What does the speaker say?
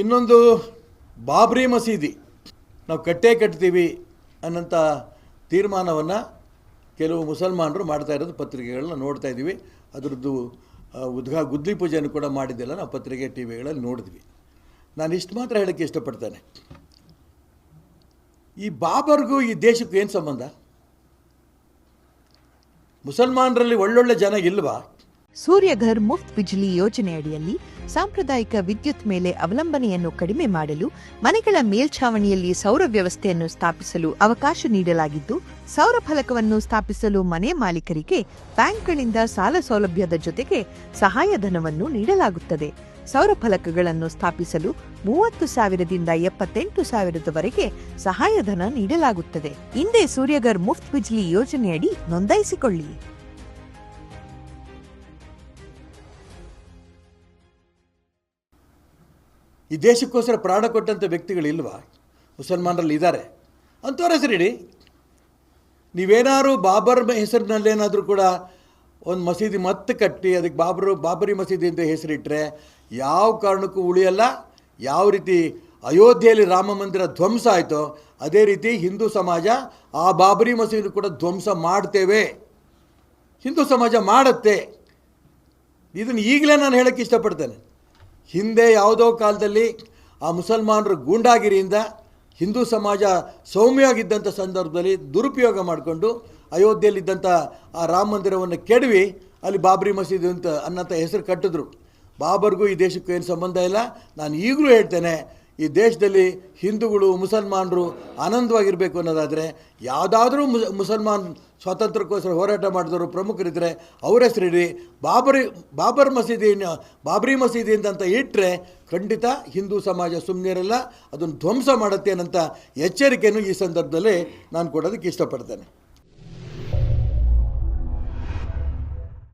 ಇನ್ನೊಂದು ಬಾಬ್ರಿ ಮಸೀದಿ ನಾವು ಕಟ್ತೀವಿ ಅನ್ನೋಂಥ ತೀರ್ಮಾನವನ್ನು ಕೆಲವು ಮುಸಲ್ಮಾನರು ಮಾಡ್ತಾ ಇರೋದು ಪತ್ರಿಕೆಗಳನ್ನ ನೋಡ್ತಾ ಇದ್ದೀವಿ. ಅದರದ್ದು ಗುದ್ಲಿ ಪೂಜೆಯನ್ನು ಕೂಡ ಮಾಡಿದ್ದೆಲ್ಲ ನಾವು ಪತ್ರಿಕೆ ಟಿ ವಿಗಳಲ್ಲಿ ನೋಡಿದ್ವಿ. ನಾನು ಇಷ್ಟು ಮಾತ್ರ ಹೇಳೋಕ್ಕೆ ಇಷ್ಟಪಡ್ತೇನೆ, ಈ ಬಾಬರ್ಗೂ ಈ ದೇಶಕ್ಕೂ ಏನು ಸಂಬಂಧ? ಮುಸಲ್ಮಾನರಲ್ಲಿ ಒಳ್ಳೊಳ್ಳೆ ಜನ ಇಲ್ವಾ? ಸೂರ್ಯಘರ್ ಮುಫ್ತ್ ಬಿಜ್ಲಿ ಯೋಜನೆಯಡಿಯಲ್ಲಿ ಸಾಂಪ್ರದಾಯಿಕ ವಿದ್ಯುತ್ ಮೇಲೆ ಅವಲಂಬನೆಯನ್ನು ಕಡಿಮೆ ಮಾಡಲು ಮನೆಗಳ ಮೇಲ್ಛಾವಣಿಯಲ್ಲಿ ಸೌರ ವ್ಯವಸ್ಥೆಯನ್ನು ಸ್ಥಾಪಿಸಲು ಅವಕಾಶ ನೀಡಲಾಗಿದ್ದು, ಸೌರ ಫಲಕವನ್ನು ಸ್ಥಾಪಿಸಲು ಮನೆ ಮಾಲೀಕರಿಗೆ ಬ್ಯಾಂಕ್ಗಳಿಂದ ಸಾಲ ಸೌಲಭ್ಯದ ಜೊತೆಗೆ ಸಹಾಯಧನವನ್ನು ನೀಡಲಾಗುತ್ತದೆ. ಸೌರ ಫಲಕಗಳನ್ನು ಸ್ಥಾಪಿಸಲು 30,000ದಿಂದ 78,000ವರೆಗೆ ಸಹಾಯಧನ ನೀಡಲಾಗುತ್ತದೆ. ಹಿಂದೆ ಸೂರ್ಯಘರ್ ಮುಫ್ತ್ ಬಿಜ್ಲಿ ಯೋಜನೆಯಡಿ ನೋಂದಾಯಿಸಿಕೊಳ್ಳಿ. ಈ ದೇಶಕ್ಕೋಸ್ಕರ ಪ್ರಾಣ ಕೊಟ್ಟಂಥ ವ್ಯಕ್ತಿಗಳಿಲ್ವಾ? ಮುಸಲ್ಮಾನರಲ್ಲಿ ಇದ್ದಾರೆ, ಅಂಥವ್ರ ಹೆಸರಿಡಿ. ನೀವೇನಾದ್ರು ಬಾಬರ್ ಹೆಸರಿನಲ್ಲೇನಾದರೂ ಕೂಡ ಒಂದು ಮಸೀದಿ ಮತ್ತೆ ಕಟ್ಟಿ ಅದಕ್ಕೆ ಬಾಬರಿ ಮಸೀದಿ ಅಂತ ಹೆಸರಿಟ್ಟರೆ ಯಾವ ಕಾರಣಕ್ಕೂ ಉಳಿಯಲ್ಲ. ಯಾವ ರೀತಿ ಅಯೋಧ್ಯೆಯಲ್ಲಿ ರಾಮ ಮಂದಿರ ಧ್ವಂಸ ಆಯಿತೋ ಅದೇ ರೀತಿ ಹಿಂದೂ ಸಮಾಜ ಆ ಬಾಬರಿ ಮಸೀದಿ ಕೂಡ ಧ್ವಂಸ ಮಾಡ್ತೇವೆ, ಹಿಂದೂ ಸಮಾಜ ಮಾಡುತ್ತೆ. ಇದನ್ನು ಈಗಲೇ ನಾನು ಹೇಳೋಕ್ಕೆ ಇಷ್ಟಪಡ್ತೇನೆ. ಹಿಂದೆ ಯಾವುದೋ ಕಾಲದಲ್ಲಿ ಆ ಮುಸಲ್ಮಾನರು ಗೂಂಡಾಗಿರಿಯಿಂದ ಹಿಂದೂ ಸಮಾಜ ಸೌಮ್ಯವಾಗಿದ್ದಂಥ ಸಂದರ್ಭದಲ್ಲಿ ದುರುಪಯೋಗ ಮಾಡಿಕೊಂಡು ಅಯೋಧ್ಯೆಯಲ್ಲಿದ್ದಂಥ ಆ ರಾಮ ಮಂದಿರವನ್ನು ಕೆಡವಿ ಅಲ್ಲಿ ಬಾಬರಿ ಮಸೀದಿ ಅಂತ ಅನ್ನೋಂಥ ಹೆಸರು ಕಟ್ಟಿದ್ರು. ಬಾಬರ್ಗೂ ಈ ದೇಶಕ್ಕೂ ಏನು ಸಂಬಂಧ ಇಲ್ಲ. ನಾನು ಈಗಲೂ ಹೇಳ್ತೇನೆ, ಈ ದೇಶದಲ್ಲಿ ಹಿಂದೂಗಳು ಮುಸಲ್ಮಾನರು ಆನಂದವಾಗಿರಬೇಕು ಅನ್ನೋದಾದರೆ ಯಾವುದಾದ್ರೂ ಮುಸಲ್ಮಾನ್ ಸ್ವಾತಂತ್ರ್ಯಕ್ಕೋಸ್ಕರ ಹೋರಾಟ ಮಾಡಿದವರು ಪ್ರಮುಖರಿದ್ದರೆ ಅವ್ರ ಹೆಸರಿಡಿ. ಬಾಬರಿ ಮಸೀದಿ ಅಂತ ಇಟ್ಟರೆ ಖಂಡಿತ ಹಿಂದೂ ಸಮಾಜ ಸುಮ್ಮನಿರಲ್ಲ, ಅದನ್ನು ಧ್ವಂಸ ಮಾಡುತ್ತೆ ಅನ್ನೋಂಥ ಎಚ್ಚರಿಕೆಯನ್ನು ಈ ಸಂದರ್ಭದಲ್ಲಿ ನಾನು ಕೊಡೋದಕ್ಕೆ ಇಷ್ಟಪಡ್ತೇನೆ.